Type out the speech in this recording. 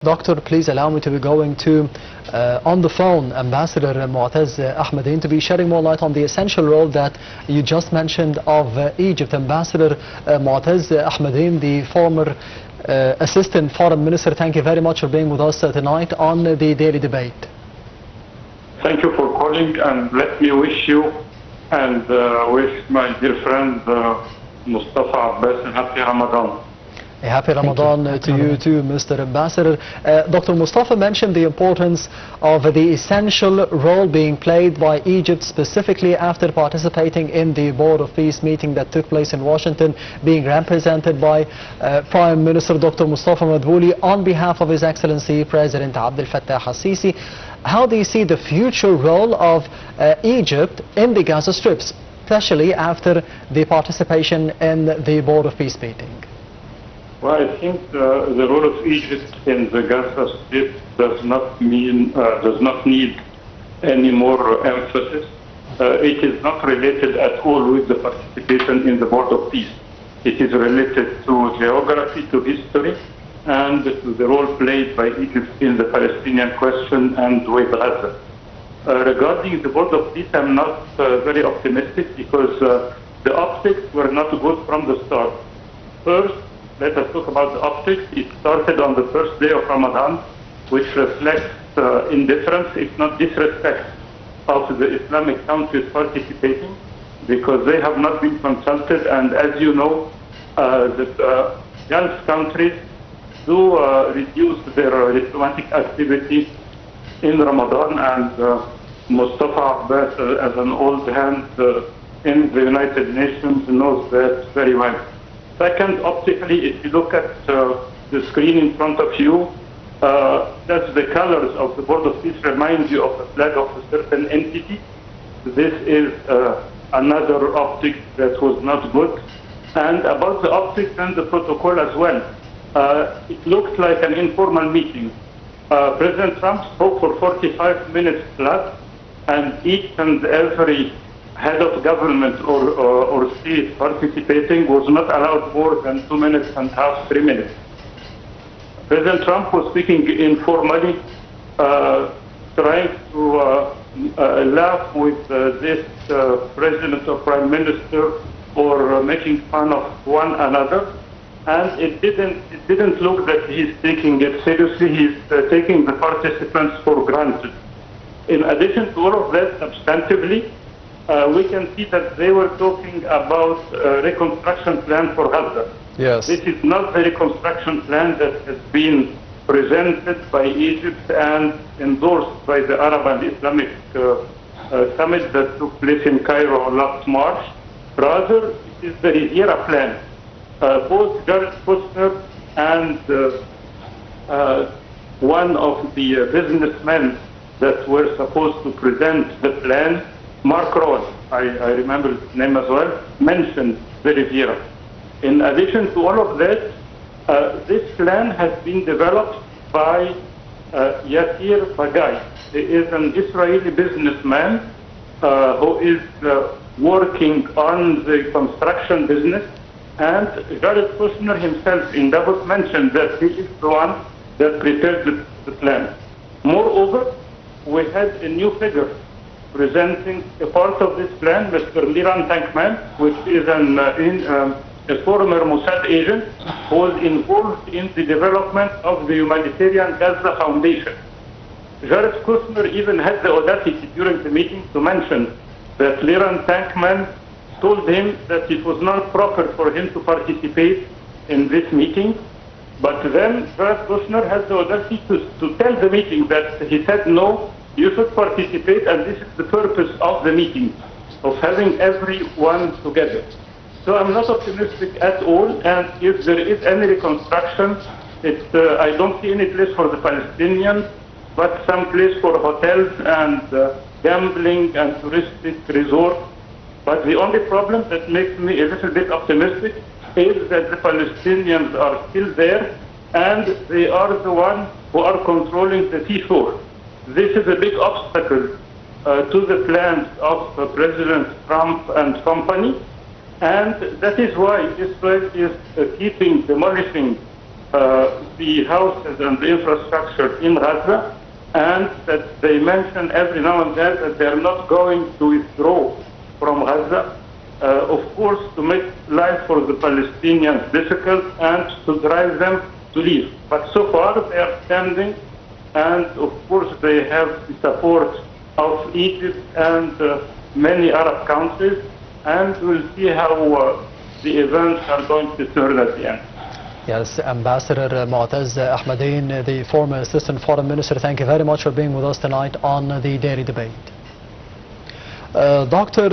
Doctor, please allow me to be going to, on the phone, Ambassador Moataz Ahmadein to be shedding more light on the essential role that you just mentioned of Egypt. Ambassador Moataz Ahmadein, the former Assistant Foreign Minister, thank you very much for being with us tonight on the Daily Debate. Thank you for calling, and let me wish you and wish my dear friend Mustafa Abbas a happy Ramadan. A happy Ramadan to you too, Mr. Ambassador. Dr. Mustafa mentioned the importance of the essential role being played by Egypt, specifically after participating in the Board of Peace meeting that took place in Washington, being represented by Prime Minister Dr. Mustafa Madbouli on behalf of His Excellency President Abdel Fattah al-Sisi. How do you see the future role of Egypt in the Gaza Strip, especially after the participation in the Board of Peace meeting? Well, I think the role of Egypt in the Gaza Strip does not need any more emphasis. It is not related at all with the participation in the Board of Peace. It is related to geography, to history, and to the role played by Egypt in the Palestinian question and with Gaza. Regarding the Board of Peace, I'm not very optimistic because the optics were not good from the start. First, let us talk about the optics. It started on the first day of Ramadan, which reflects indifference, if not disrespect, of the Islamic countries participating, because they have not been consulted. And as you know, the Gulf countries do reduce their diplomatic activity in Ramadan, and Mustafa Abbas, as an old hand in the United Nations, knows that very well. Second, optically, if you look at the screen in front of you, that's the colors of the Board of Peace remind you of the flag of a certain entity. This is another optic that was not good. And about the optics and the protocol as well, it looked like an informal meeting. President Trump spoke for 45 minutes plus, and each and every head of government or state participating was not allowed more than 2 minutes and a half, 3 minutes. President Trump was speaking informally, trying to laugh with this president or prime minister, or making fun of one another, and it didn't look that he's taking it seriously. He's taking the participants for granted. In addition to all of that, substantively, we can see that they were talking about a reconstruction plan for Gaza. Yes. This is not the reconstruction plan that has been presented by Egypt and endorsed by the Arab and Islamic summit that took place in Cairo last March. Rather, it is the Riviera plan. Both Jared Kushner and one of the businessmen that were supposed to present the plan, Mark Ross, I remember his name as well, mentioned the Riviera. In addition to all of that, this plan has been developed by Yasir Bagai. He is an Israeli businessman who is working on the construction business, and Jared Kushner himself in Davos mentioned that he is the one that prepared the plan. Moreover, we had a new figure presenting a part of this plan, Mr. Liran Tankman, which is a former Mossad agent who was involved in the development of the humanitarian Gaza Foundation. Jared Kushner even had the audacity during the meeting to mention that Liran Tankman told him that it was not proper for him to participate in this meeting. But then Jared Kushner had the audacity to tell the meeting that he said, no, you should participate, and this is the purpose of the meeting, of having everyone together. So I'm not optimistic at all, and if there is any reconstruction, I don't see any place for the Palestinians, but some place for hotels and gambling and touristic resorts. But the only problem that makes me a little bit optimistic is that the Palestinians are still there, and they are the ones who are controlling the seashore. This is a big obstacle to the plans of President Trump and company, and that is why Israel is keeping demolishing the houses and the infrastructure in Gaza, and that they mention every now and then that they're not going to withdraw from Gaza, of course, to make life for the Palestinians difficult and to drive them to leave. But so far they are standing, and of course they have the support of Egypt and many Arab countries, and we'll see how the events are going to turn at the end. Yes, Ambassador Moataz Ahmadein, the former Assistant Foreign Minister, thank you very much for being with us tonight on the Daily Debate. Dr.